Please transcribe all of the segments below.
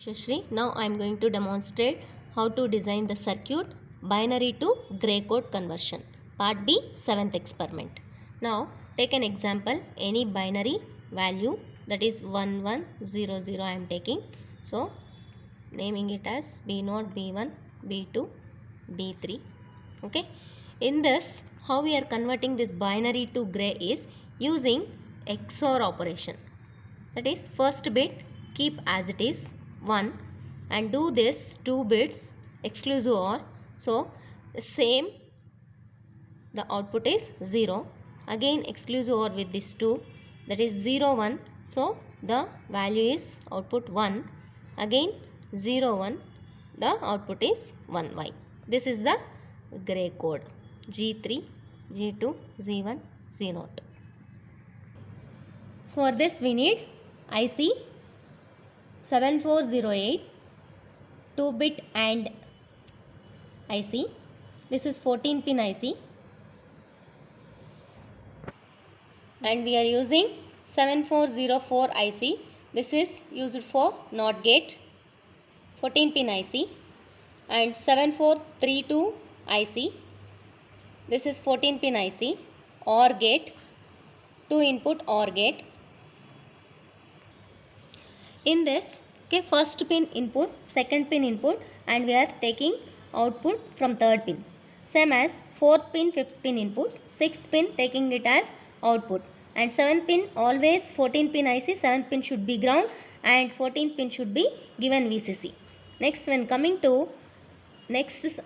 Shashri. Now I am going to demonstrate how to design the circuit binary to gray code conversion. Part B, 7th experiment. Now take an example, any binary value, that is 1100 I am taking. So naming it as B0, B1, B2, B3. Okay. In this, how we are converting this binary to gray is using XOR operation. That is, first bit keep as it is 1 and do this 2 bits exclusive OR. So same, the output is 0. Again exclusive OR with this 2, that is 0 1. So the value is output 1. Again 0 1, the output is 1y. This is the gray code G3, G2, Z1, Z0. For this we need IC 7408 2-bit AND IC. This is 14-pin IC and we are using 7404 IC. This is used for NOT gate, 14-pin IC, and 7432 IC. This is 14-pin IC, OR gate, 2-input OR gate. In this, okay, first pin input, second pin input, and we are taking output from third pin. Same as fourth pin, fifth pin inputs, sixth pin taking it as output, and seventh pin always 14 pin IC, seventh pin should be ground and 14th pin should be given VCC. Next, when coming to next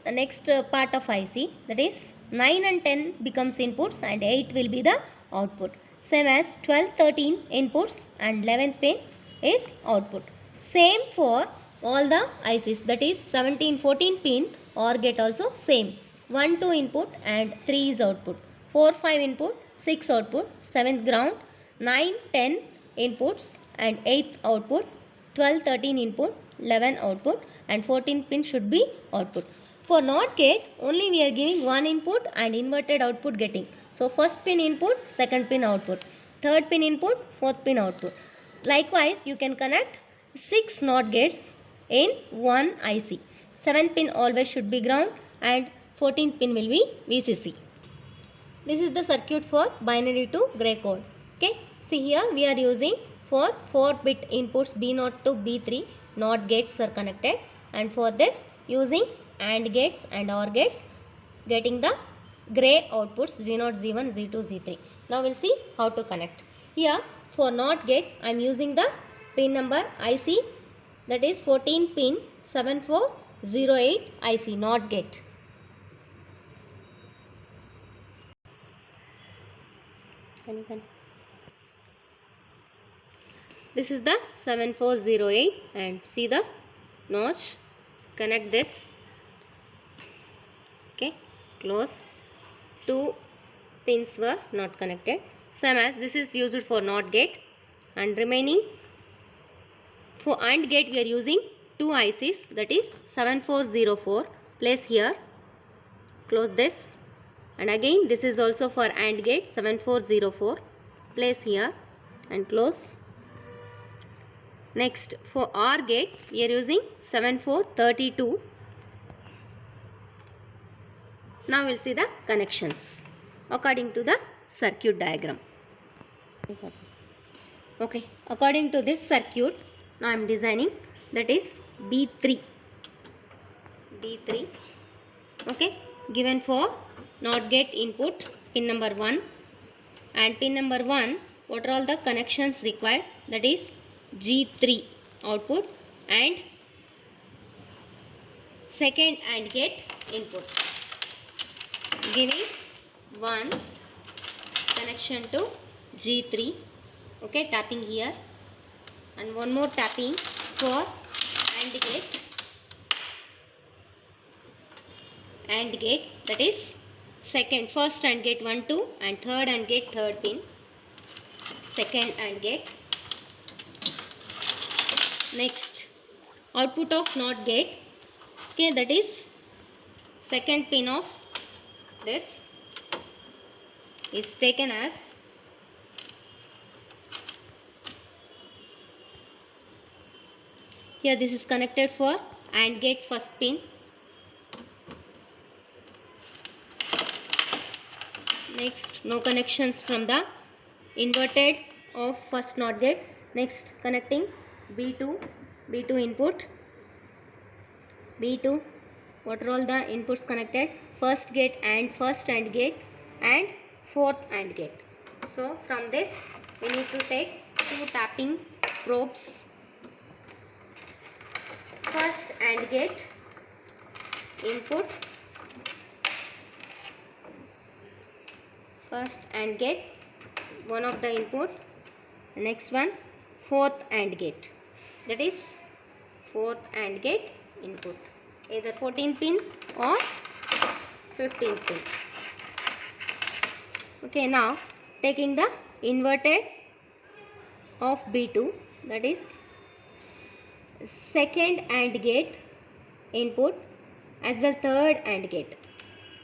part of IC, that is 9 and 10 becomes inputs and 8 will be the output. Same as 12, 13 inputs and 11th pin is output. Same for all the ICs, that is 17, 14 pin OR gate also same. 1, 2 input and 3 is output. 4, 5 input, 6 output, 7th ground, 9, 10 inputs and 8th output, 12, 13 input, 11 output and 14 pin should be output. For NOT gate, only we are giving one input and inverted output getting. So first pin input, second pin output, third pin input, fourth pin output. Likewise, you can connect 6 NOT gates in one IC. 7th pin always should be ground and 14th pin will be VCC. This is the circuit for binary to gray code. Okay, see here we are using for 4-bit inputs B0 to B3 NOT gates are connected, and for this using AND gates and OR gates getting the gray outputs Z0, Z1, Z2, Z3. Now we'll see how to connect. Here for NOT gate I am using the pin number IC, that is 14 pin 7408 IC NOT gate. This is the 7408 and see the notch. Connect this. Okay, close. 2 pins were not connected. Same as this is used for NOT gate, and remaining for AND gate we are using 2 ICs, that is 7404. Place here. Close this. And again this is also for AND gate 7404. Place here and close. Next for OR gate we are using 7432. Now we will see the connections according to the circuit diagram. Okay, according to this circuit now I am designing, that is B3. Okay, given for NOT gate input pin number 1, and pin number 1 what are all the connections required, that is G3 output and second AND gate input, giving one connection to G3. Okay, tapping here and one more tapping for AND gate, that is first AND gate 1, 2 and third AND gate third pin, second AND gate. Next output of NOT gate, okay, that is second pin of this is taken as Here this is connected for AND gate first pin. Next, no connections from the inverted of first NOT gate. Next, connecting B2 input. B2, what are all the inputs connected? First gate and first AND gate and fourth AND gate. So from this we need to take two tapping probes. First AND gate input, first AND gate, one of the input. Next one, fourth AND gate, that is fourth AND gate input, either 14 pin or 15 pin. Okay, now taking the inverted of B2, that is second AND gate input as well third AND gate.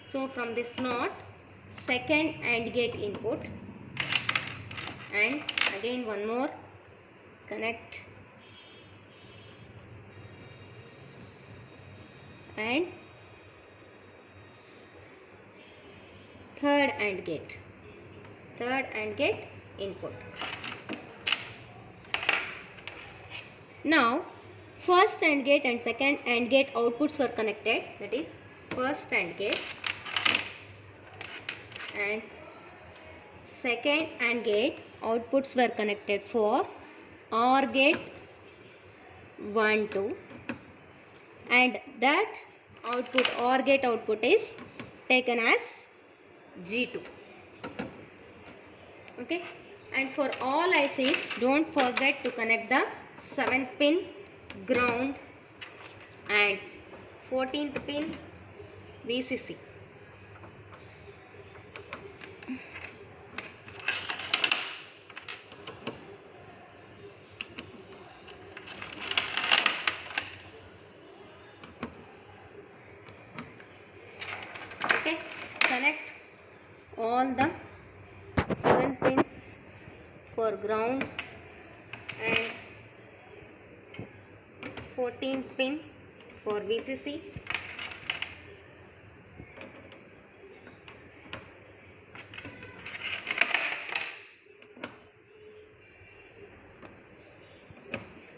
So from this NOT, second AND gate input, and again one more, connect and third AND gate input. Now first AND gate and second AND gate outputs were connected, that is first AND gate and second AND gate outputs were connected for OR gate 1, 2, and that output, OR gate output, is taken as G2. Okay, and for all ICs, don't forget to connect the 7th pin ground and 14th pin VCC. Okay, connect all the 7 pins for ground and 14th pin for VCC.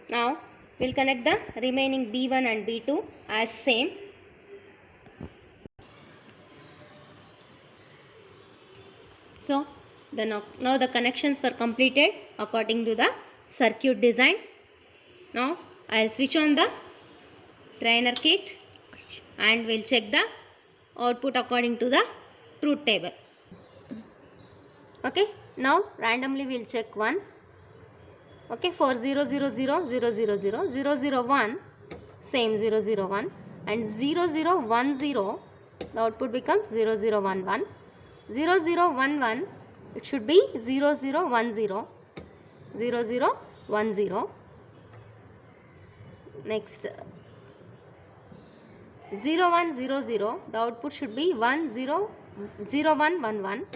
Now we'll connect the remaining B1 and B2 as same. So now the connections were completed according to the circuit design. Now I'll switch on the trainer kit and we'll check the output according to the truth table. Okay, now randomly we'll check one. Okay, for 0 0 0 0 0 0 0 0 1, same 0 0 1, and 0 0 1 0, the output becomes 0 0 1 1. 0 0 1 1, it should be 0 0 1 0, 0 0 1 0. Next 0 1 0 0, the output should be 1 0 0 1 1 1.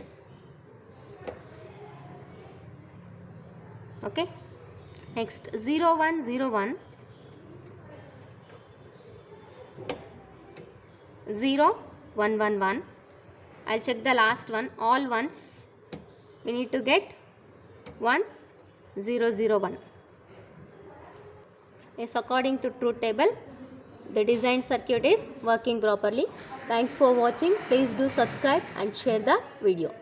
Okay, next 0 1 0 1, 0 1 1 1. I'll check the last one, all ones. We need to get 1 0 0 1. Yes, according to truth table, the design circuit is working properly. Thanks for watching. Please do subscribe and share the video.